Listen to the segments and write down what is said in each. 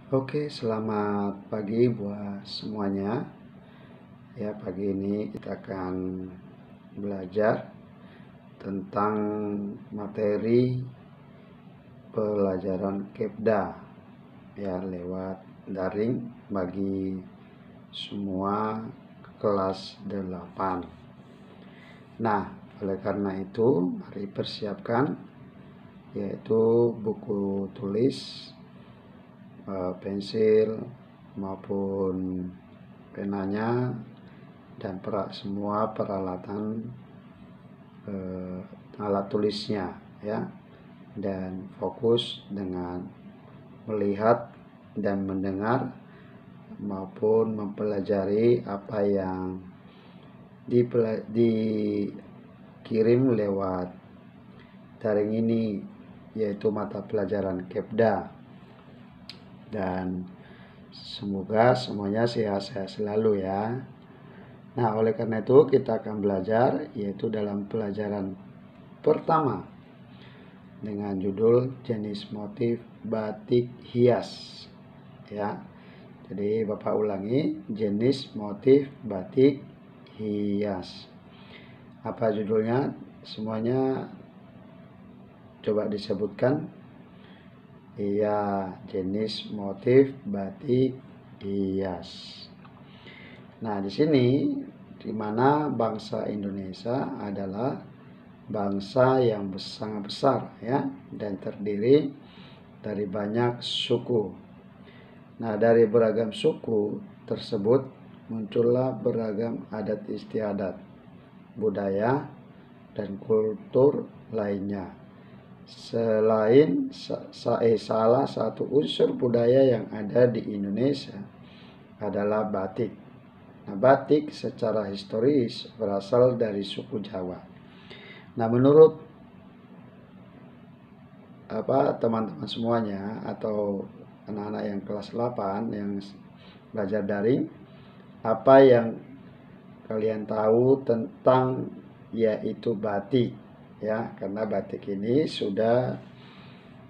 Oke, selamat pagi buat semuanya. Ya, pagi ini kita akan belajar tentang materi pelajaran Kepda ya lewat daring bagi semua kelas 8. Nah, oleh karena itu mari persiapkan yaitu buku tulis, pensil maupun penanya dan semua peralatan alat tulisnya ya, dan fokus dengan melihat dan mendengar maupun mempelajari apa yang dikirim lewat daring ini, yaitu mata pelajaran Kepda. Dan semoga semuanya sehat-sehat selalu ya. Nah, oleh karena itu kita akan belajar yaitu dalam pelajaran pertama dengan judul jenis motif batik hias ya. Jadi Bapak ulangi, jenis motif batik hias. Apa judulnya? Semuanya coba disebutkan. Iya, jenis motif batik hias. Nah, di sini di mana bangsa Indonesia adalah bangsa yang sangat besar ya, dan terdiri dari banyak suku. Nah, dari beragam suku tersebut muncullah beragam adat istiadat, budaya, dan kultur lainnya. Salah satu unsur budaya yang ada di Indonesia adalah batik. Nah, batik secara historis berasal dari suku Jawa. Nah, menurut teman-teman semuanya atau anak-anak yang kelas 8 yang belajar daring, apa yang kalian tahu tentang yaitu batik ya, karena batik ini sudah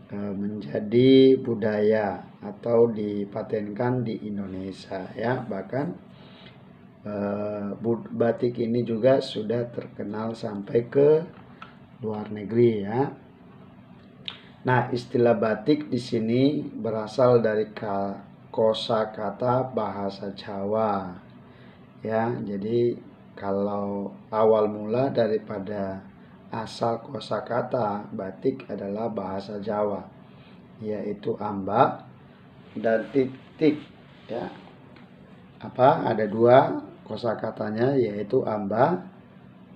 menjadi budaya atau dipatenkan di Indonesia ya. Bahkan batik ini juga sudah terkenal sampai ke luar negeri ya. Nah, istilah batik di sini berasal dari kosakata bahasa Jawa ya. Jadi kalau awal mula daripada asal kosakata batik adalah bahasa Jawa, yaitu amba dan titik ya. Ada dua kosakatanya, yaitu amba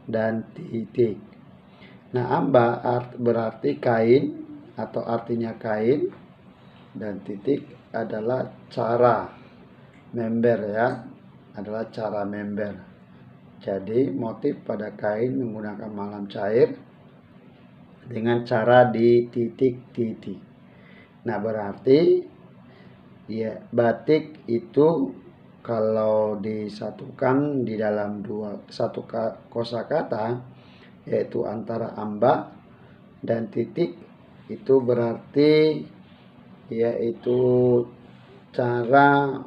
dan titik. Nah, amba berarti kain atau artinya kain, dan titik adalah cara member ya, adalah cara member. Jadi motif pada kain menggunakan malam cair dengan cara dititik-titik. Nah, berarti ya batik itu kalau disatukan di dalam satu kosakata, yaitu antara amba dan titik, itu berarti yaitu cara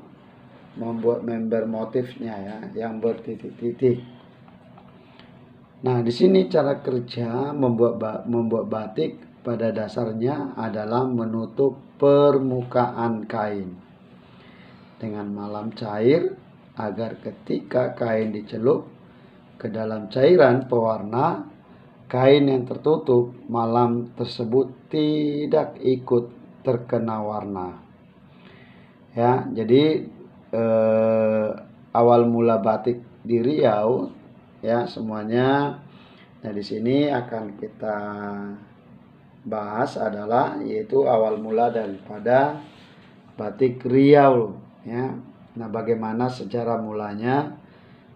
membuat member motifnya ya, yang bertitik-titik. Nah, di sini cara kerja membuat batik pada dasarnya adalah menutup permukaan kain dengan malam cair agar ketika kain dicelup ke dalam cairan pewarna, kain yang tertutup malam tersebut tidak ikut terkena warna. Ya, jadi awal mula batik di Riau ya semuanya. Nah, di sini akan kita bahas adalah yaitu awal mula daripada batik Riau ya. Nah, bagaimana sejarah mulanya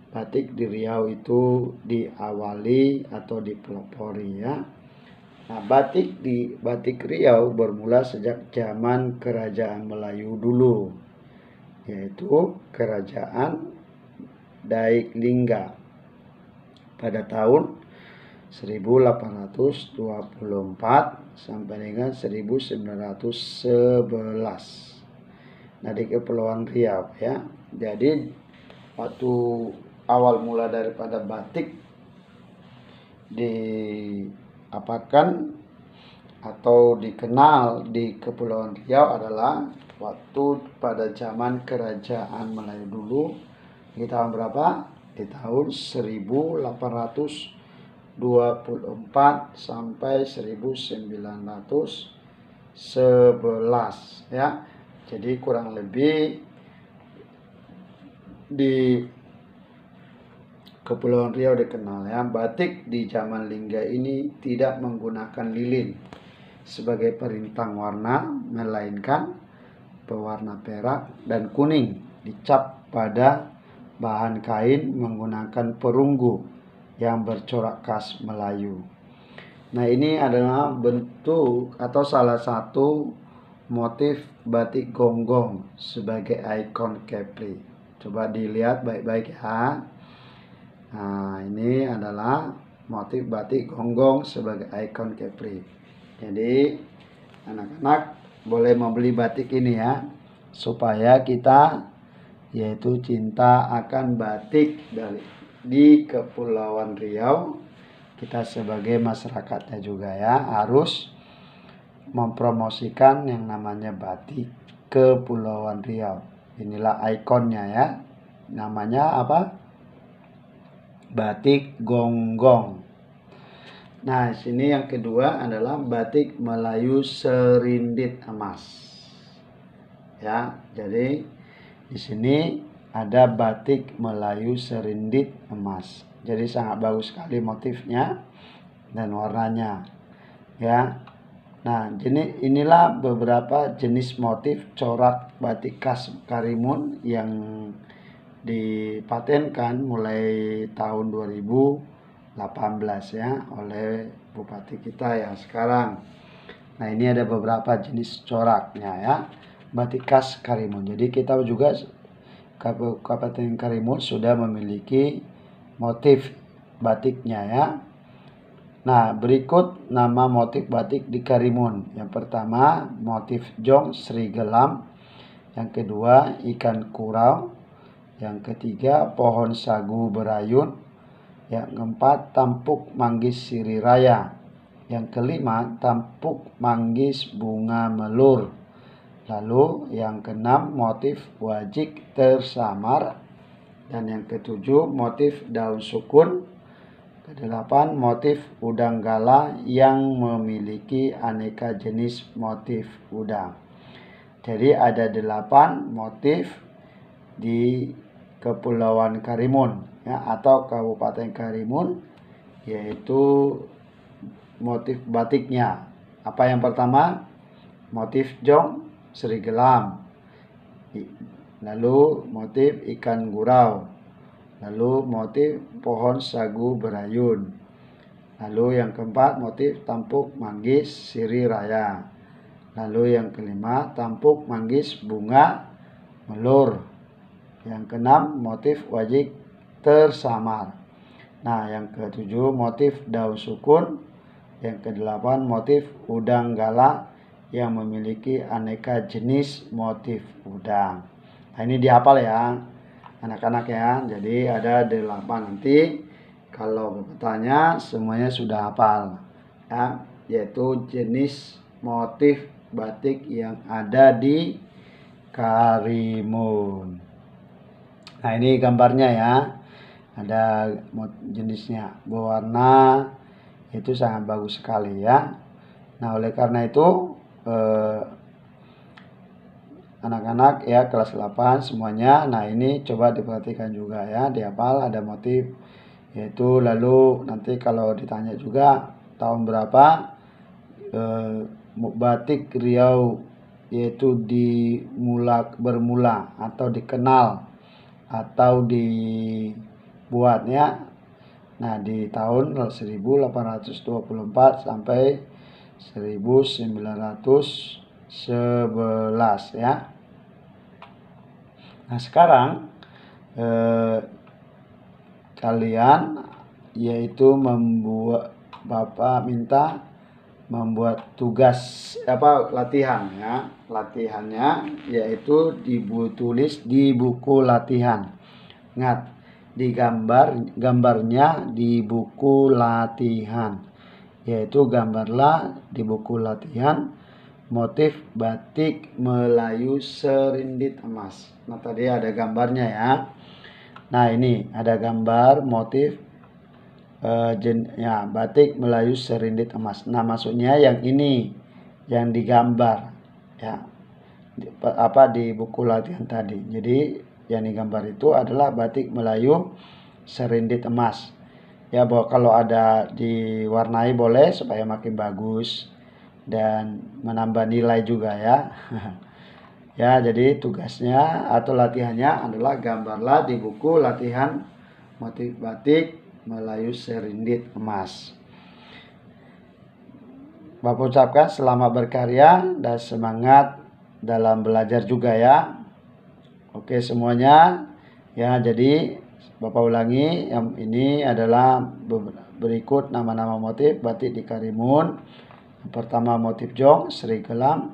batik di Riau itu diawali atau dipelopori ya. Nah, batik Riau bermula sejak zaman kerajaan Melayu dulu, yaitu kerajaan Daik-Lingga pada tahun 1824 sampai dengan 1911. Nah, di Kepulauan Riau ya. Jadi waktu awal mula daripada batik diapakan atau dikenal di Kepulauan Riau adalah waktu pada zaman Kerajaan Melayu dulu di tahun berapa? Di tahun 1824 sampai 1911 ya. Jadi kurang lebih di Kepulauan Riau dikenal ya, batik di zaman Lingga ini tidak menggunakan lilin sebagai perintang warna, melainkan pewarna perak dan kuning dicap pada bahan kain menggunakan perunggu yang bercorak khas Melayu. Nah, ini adalah bentuk atau salah satu motif batik gonggong sebagai ikon Kepri. Coba dilihat baik-baik ya. Nah, ini adalah motif batik gonggong sebagai ikon Kepri. Jadi anak-anak boleh membeli batik ini ya, supaya kita yaitu cinta akan batik di Kepulauan Riau. Kita sebagai masyarakatnya juga ya harus mempromosikan yang namanya batik Kepulauan Riau. Inilah ikonnya ya, namanya apa? Batik gonggong. Nah, sini yang kedua adalah batik Melayu serindit emas. Ya, jadi di sini ada batik Melayu serindit emas. Jadi sangat bagus sekali motifnya dan warnanya. Ya. Nah, inilah beberapa jenis motif corak batik khas Karimun yang dipatenkan mulai tahun 2018 ya oleh bupati kita yang sekarang. Nah, ini ada beberapa jenis coraknya ya, batik khas Karimun. Jadi kita juga Kabupaten Karimun sudah memiliki motif batiknya ya. Nah, berikut nama motif batik di Karimun. Yang pertama motif jong Sri Gelam, yang kedua ikan kurau, yang ketiga pohon sagu berayun, yang keempat tampuk manggis siri raya, yang kelima tampuk manggis bunga melur, lalu yang keenam motif wajik tersamar, dan yang ketujuh motif daun sukun, kedelapan motif udang gala yang memiliki aneka jenis motif udang. Jadi ada 8 motif di Kepulauan Karimun ya, atau Kabupaten Karimun, yaitu motif batiknya. Apa yang pertama? Motif jong Sri Gelam, lalu motif ikan gurau, lalu motif pohon sagu berayun, lalu yang keempat motif tampuk manggis siri raya, lalu yang kelima tampuk manggis bunga melur, yang keenam motif wajik tersamar. Nah, yang ketujuh motif daun sukun, yang kedelapan motif udang gala yang memiliki aneka jenis motif udang. Nah, ini dihafal ya anak-anak ya. Jadi ada 8, nanti kalau bertanya semuanya sudah hafal ya, yaitu jenis motif batik yang ada di Karimun. Nah, ini gambarnya ya, ada jenisnya, berwarna itu sangat bagus sekali ya. Nah, oleh karena itu anak-anak ya kelas 8 semuanya, nah ini coba diperhatikan juga ya, dihafal, ada motif yaitu, lalu nanti kalau ditanya juga tahun berapa batik Riau yaitu bermula atau dikenal atau dibuatnya. Nah, di tahun 1824 sampai 1911 ya. Nah, sekarang kalian yaitu Bapak minta membuat tugas latihan ya. Latihannya yaitu tulis di buku latihan. Ingat, gambarnya di buku latihan, yaitu gambarlah di buku latihan motif batik Melayu serindit emas. Nah, tadi ada gambarnya ya. Nah, ini ada gambar motif batik Melayu serindit emas. Nah, maksudnya yang ini yang digambar ya, di buku latihan tadi. Jadi yang digambar itu adalah batik Melayu serindit emas. Ya, bahwa kalau ada diwarnai boleh supaya makin bagus dan menambah nilai juga ya. Ya, jadi tugasnya atau latihannya adalah gambarlah di buku latihan motif batik Melayu serindit emas. Bapak ucapkan selamat berkarya dan semangat dalam belajar juga ya. Oke semuanya. Ya, jadi Bapak ulangi, yang ini adalah berikut nama-nama motif batik di Karimun. Yang pertama motif jong, serigala.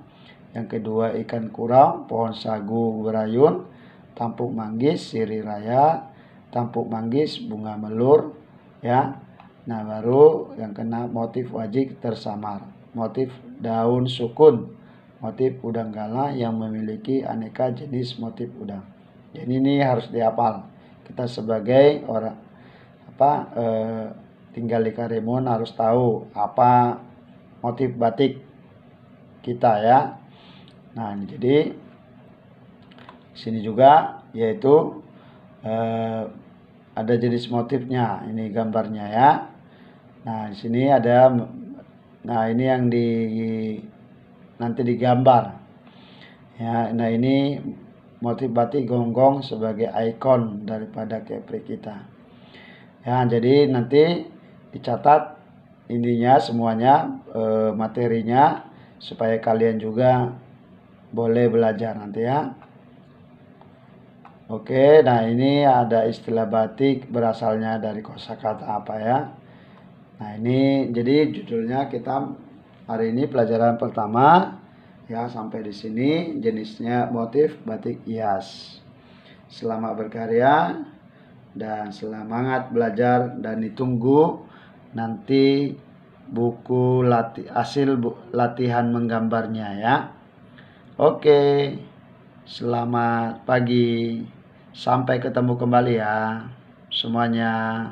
Yang kedua ikan kurau, pohon sagu berayun, tampuk manggis, sirih raya, tampuk manggis, bunga melur ya. Nah, baru yang kena motif wajik tersamar, motif daun sukun, motif udang galah yang memiliki aneka jenis motif udang. Jadi ini harus dihafal. Kita sebagai orang tinggal di Karimun harus tahu apa motif batik kita ya. Nah, jadi sini juga yaitu ada jenis motifnya, ini gambarnya ya. Nah, di sini ada, nah ini yang nanti digambar ya. Nah, ini motif batik gonggong sebagai ikon daripada kepri kita ya. Jadi nanti dicatat intinya semuanya, materinya, supaya kalian juga boleh belajar nanti ya. Oke, nah ini ada istilah batik berasalnya dari kosakata apa ya. Nah, ini jadi judulnya kita hari ini pelajaran pertama ya, sampai di sini jenisnya motif batik hias. Selamat berkarya dan semangat belajar, dan ditunggu nanti buku hasil latihan menggambarnya ya. Oke, selamat pagi. Sampai ketemu kembali ya semuanya.